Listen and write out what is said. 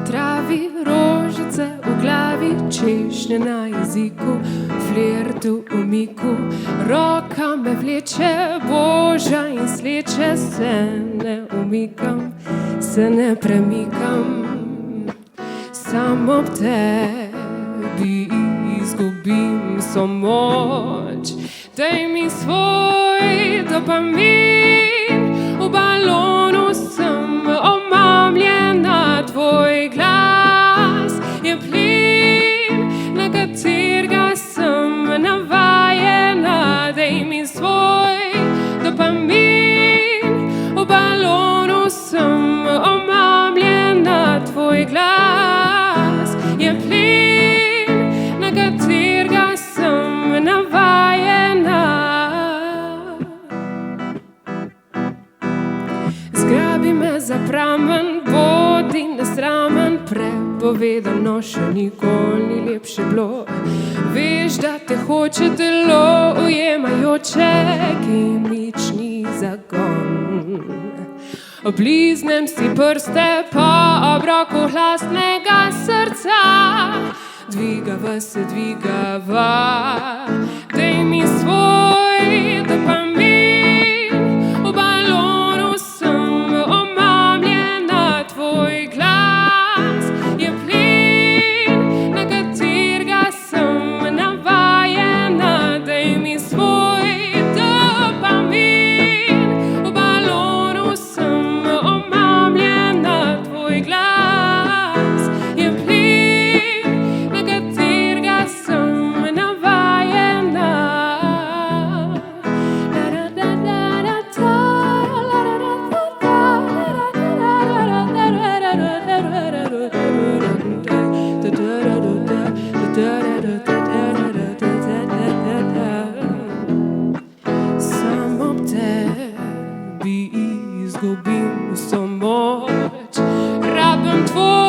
travi, rožice v glavi, češnje na jeziku, flirtu v miku, roka me vleče, božja in sleče, se ne umikam, se ne premikam, sam ob tebi izgubim vso moč. Daj mi svoj dopamin, v balonu sem omamljena, tvoj glas je plin, na katerega sem navajena. Daj mi svoj dopamin, v balonu sem omamljena, tvoj glas je plin, na katerega sem navajena. Zgrabi me za pramen, bodi nesramen, prepovedano še nikoli ni lepše bilo. Veš, da te hoče telo, ujemajoče, kemični zagon. Obliznem si prste po obroku hlastnega srca, dvigava se dvigava. Daj mi svoj dopamin, v balonu sem omamljena, tvoj glas je plin, na katerega sem navajena. Daj mi svoj dopamin, v balonu sem omamljena, tvoj glas je plin, na katerega sem navajena. Sam ob tebi izgubim vso moč, rabim tvoj